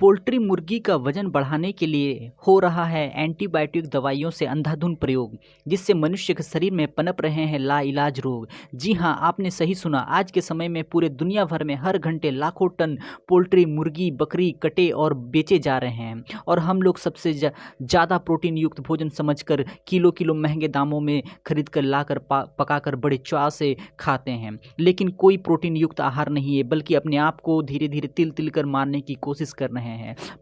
Poultry मुर्गी का वजन बढ़ाने के लिए हो रहा है एंटीबायोटिक दवाइयों से अंधाधुंध प्रयोग, जिससे मनुष्य के शरीर में पनप रहे हैं लाइलाज रोग। जी हां, आपने सही सुना। आज के समय में पूरे दुनिया भर में हर घंटे लाखों टन पोल्ट्री मुर्गी बकरी कटे और बेचे जा रहे हैं, और हम लोग सबसे ज़्यादा प्रोटीन युक्त भोजन समझकर किलो किलो महंगे दामों में खरीद कर लाकर पकाकर बड़े चाव से खाते हैं। लेकिन कोई प्रोटीन युक्त आहार नहीं है, बल्कि अपने आप को धीरे धीरे तिल तिल कर मारने की कोशिश कर रहे हैं।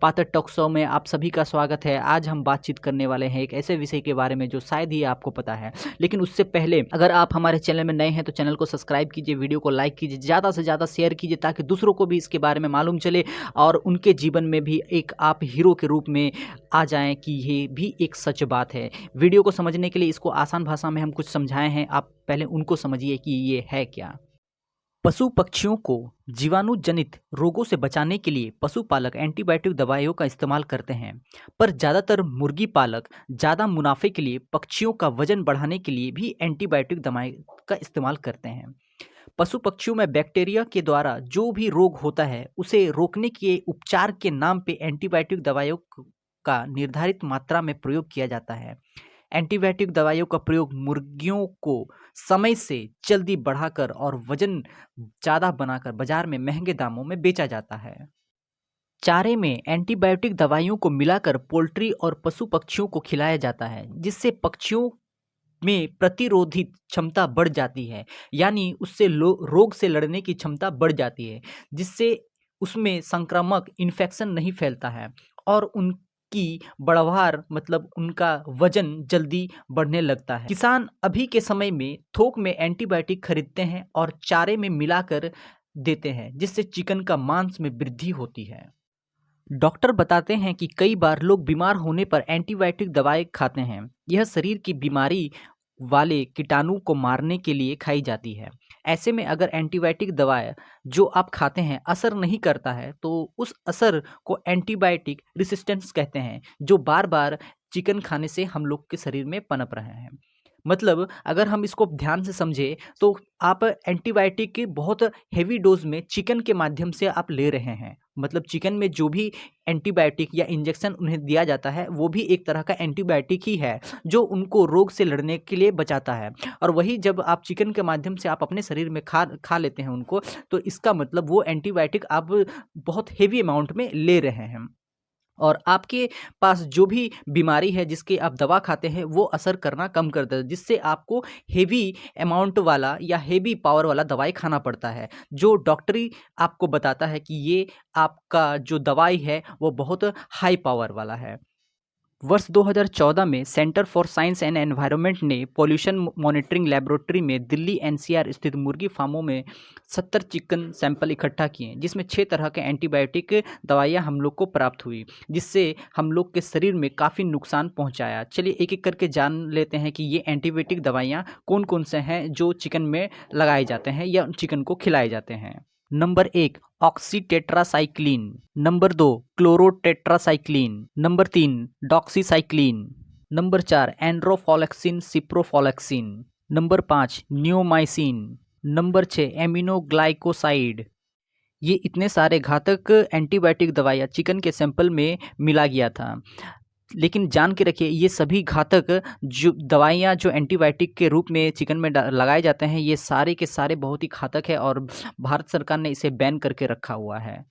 पातर टॉक शो में आप सभी का स्वागत है। आज हम बातचीत करने वाले हैं एक ऐसे विषय के बारे में जो शायद ही आपको पता है, लेकिन उससे पहले अगर आप हमारे चैनल में नए हैं तो चैनल को सब्सक्राइब कीजिए, वीडियो को लाइक कीजिए, ज़्यादा से ज़्यादा शेयर कीजिए ताकि दूसरों को भी इसके बारे में मालूम चले और उनके जीवन में भी एक आप हीरो के रूप में आ जाएं कि ये भी एक सच बात है। वीडियो को समझने के लिए इसको आसान भाषा में हम कुछ समझाए हैं, आप पहले उनको समझिए कि ये है क्या। पशु पक्षियों को जीवाणु जनित रोगों से बचाने के लिए पशुपालक एंटीबायोटिक दवाइयों का इस्तेमाल करते हैं, पर ज़्यादातर मुर्गी पालक ज़्यादा मुनाफे के लिए पक्षियों का वजन बढ़ाने के लिए भी एंटीबायोटिक दवाई का इस्तेमाल करते हैं। पशु पक्षियों में बैक्टीरिया के द्वारा जो भी रोग होता है उसे रोकने के उपचार के नाम पे एंटीबायोटिक दवाइयों का निर्धारित मात्रा में प्रयोग किया जाता है। एंटीबायोटिक दवाइयों का प्रयोग मुर्गियों को समय से जल्दी बढ़ाकर और वजन ज़्यादा बनाकर बाजार में महंगे दामों में बेचा जाता है। चारे में एंटीबायोटिक दवाइयों को मिलाकर पोल्ट्री और पशु पक्षियों को खिलाया जाता है, जिससे पक्षियों में प्रतिरोधी क्षमता बढ़ जाती है, यानी उससे रोग से लड़ने की क्षमता बढ़ जाती है, जिससे उसमें संक्रामक इन्फेक्शन नहीं फैलता है और उनकी बढ़वार मतलब उनका वजन जल्दी बढ़ने लगता है। किसान अभी के समय में थोक में एंटीबायोटिक खरीदते हैं और चारे में मिलाकर देते हैं, जिससे चिकन का मांस में वृद्धि होती है। डॉक्टर बताते हैं कि कई बार लोग बीमार होने पर एंटीबायोटिक दवाई खाते हैं। यह शरीर की बीमारी वाले कीटाणु को मारने के लिए खाई जाती है। ऐसे में अगर एंटीबायोटिक दवाई जो आप खाते हैं असर नहीं करता है तो उस असर को एंटीबायोटिक रेसिस्टेंस कहते हैं, जो बार बार चिकन खाने से हम लोग के शरीर में पनप रहे हैं। मतलब अगर हम इसको ध्यान से समझे तो आप एंटीबायोटिक की बहुत हेवी डोज में चिकन के माध्यम से आप ले रहे हैं। मतलब चिकन में जो भी एंटीबायोटिक या इंजेक्शन उन्हें दिया जाता है वो भी एक तरह का एंटीबायोटिक ही है, जो उनको रोग से लड़ने के लिए बचाता है। और वही जब आप चिकन के माध्यम से आप अपने शरीर में खा लेते हैं उनको, तो इसका मतलब वो एंटीबायोटिक आप बहुत हेवी अमाउंट में ले रहे हैं और आपके पास जो भी बीमारी है जिसकी आप दवा खाते हैं वो असर करना कम कर देता है, जिससे आपको हेवी अमाउंट वाला या हेवी पावर वाला दवाई खाना पड़ता है, जो डॉक्टरी आपको बताता है कि ये आपका जो दवाई है वो बहुत हाई पावर वाला है। वर्ष 2014 में centre for science and environment ने पॉल्यूशन मॉनिटरिंग लेबोरेटरी में दिल्ली एनसीआर स्थित मुर्गी फार्मों में 70 चिकन सैंपल इकट्ठा किए, जिसमें 6 तरह के एंटीबायोटिक दवाइयां हम लोग को प्राप्त हुई, जिससे हम लोग के शरीर में काफ़ी नुकसान पहुंचाया। चलिए एक एक करके जान लेते हैं कि ये एंटीबायोटिक दवाइयाँ कौन कौन से हैं जो चिकन में लगाए जाते हैं या चिकन को खिलाए जाते हैं। Number 1 oxytetracycline, number 2 chlortetracycline, number 3 doxycycline, number 4 enrofloxacin ciprofloxacin, number 5 neomycin, number 6 aminoglycoside. ये इतने सारे घातक एंटीबायोटिक दवाइयाँ चिकन के सैंपल में मिला गया था। लेकिन जान के रखिए ये सभी घातक जो दवाइयाँ जो एंटीबायोटिक के रूप में चिकन में लगाए जाते हैं ये सारे के सारे बहुत ही घातक है और भारत सरकार ने इसे बैन करके रखा हुआ है।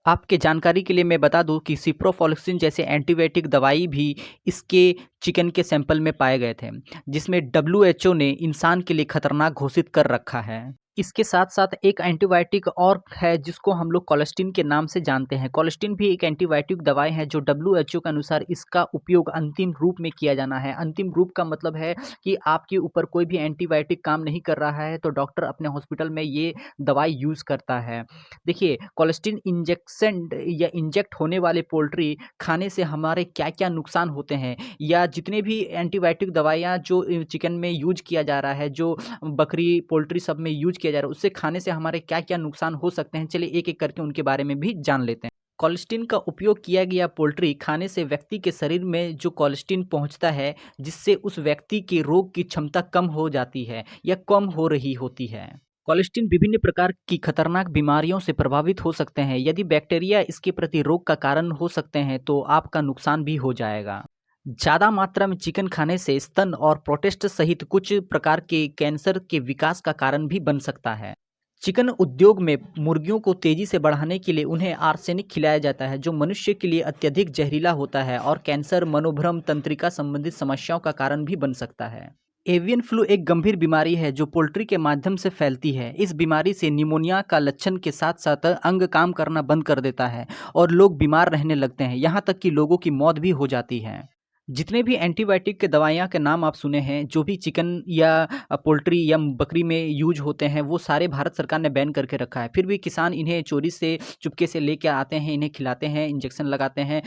आपके जानकारी के लिए मैं बता दूं कि सिप्रोफॉलेक्सिन जैसे एंटीबायोटिक दवाई भी इसके चिकन के सैंपल में पाए गए थे, जिसमें WHO ने इंसान के लिए खतरनाक घोषित कर रखा है। इसके साथ साथ एक एंटीबायोटिक और है जिसको हम लोग कोलेस्टिन के नाम से जानते हैं। कोलेस्टिन भी एक एंटीबायोटिक दवाई है जो WHO के अनुसार इसका उपयोग अंतिम रूप में किया जाना है। अंतिम रूप का मतलब है कि आपके ऊपर कोई भी एंटीबायोटिक काम नहीं कर रहा है तो डॉक्टर अपने हॉस्पिटल में ये दवाई यूज़ करता है। देखिए कोलेस्टिन इंजेक्शन या इंजेक्ट होने वाले पोल्ट्री खाने से हमारे क्या क्या नुकसान होते हैं, या जितने भी एंटीबायोटिक दवाइयाँ जो चिकन में यूज किया जा रहा है, जो बकरी पोल्ट्री सब में यूज किया जा रहा है, उससे खाने से हमारे क्या क्या नुकसान हो सकते हैं। चलिए एक एक करके उनके बारे में भी जान लेते हैं। कोलेस्टिन का उपयोग किया गया पोल्ट्री खाने से व्यक्ति के शरीर में जो कोलेस्टिन पहुंचता है, जिससे उस व्यक्ति के रोग की क्षमता कम हो जाती है या कम हो रही होती है। कोलेस्टीन विभिन्न प्रकार की खतरनाक बीमारियों से प्रभावित हो सकते हैं। यदि बैक्टीरिया इसके प्रति रोग का कारण हो सकते हैं तो आपका नुकसान भी हो जाएगा। ज़्यादा मात्रा में चिकन खाने से स्तन और प्रोस्टेट सहित कुछ प्रकार के कैंसर के विकास का कारण भी बन सकता है। चिकन उद्योग में मुर्गियों को तेजी से बढ़ाने के लिए उन्हें आर्सेनिक खिलाया जाता है, जो मनुष्य के लिए अत्यधिक जहरीला होता है और कैंसर, मनोभ्रम, तंत्रिका संबंधित समस्याओं का कारण भी बन सकता है। एवियन फ्लू एक गंभीर बीमारी है जो पोल्ट्री के माध्यम से फैलती है। इस बीमारी से निमोनिया का लक्षण के साथ साथ अंग काम करना बंद कर देता है और लोग बीमार रहने लगते हैं, यहाँ तक कि लोगों की मौत भी हो जाती है। जितने भी एंटीबायोटिक के दवाइयाँ के नाम आप सुने हैं, जो भी चिकन या पोल्ट्री या बकरी में यूज होते हैं, वो सारे भारत सरकार ने बैन करके रखा है। फिर भी किसान इन्हें चोरी से चुपके से लेके आते हैं, इन्हें खिलाते हैं, इंजेक्शन लगाते हैं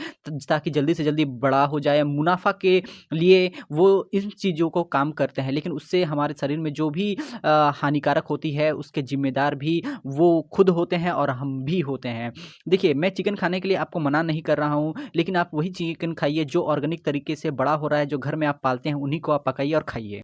ताकि जल्दी से जल्दी बड़ा हो जाए। मुनाफा के लिए वो इन चीज़ों को काम करते हैं, लेकिन उससे हमारे शरीर में जो भी हानिकारक होती है उसके जिम्मेदार भी वो खुद होते हैं और हम भी होते हैं। देखिए, मैं चिकन खाने के लिए आपको मना नहीं कर रहा हूँ, लेकिन आप वही चिकन खाइए जो ऑर्गेनिक तरीके से बड़ा हो रहा है, जो घर में आप पालते हैं, उन्हीं को आप पकाइए और खाइए।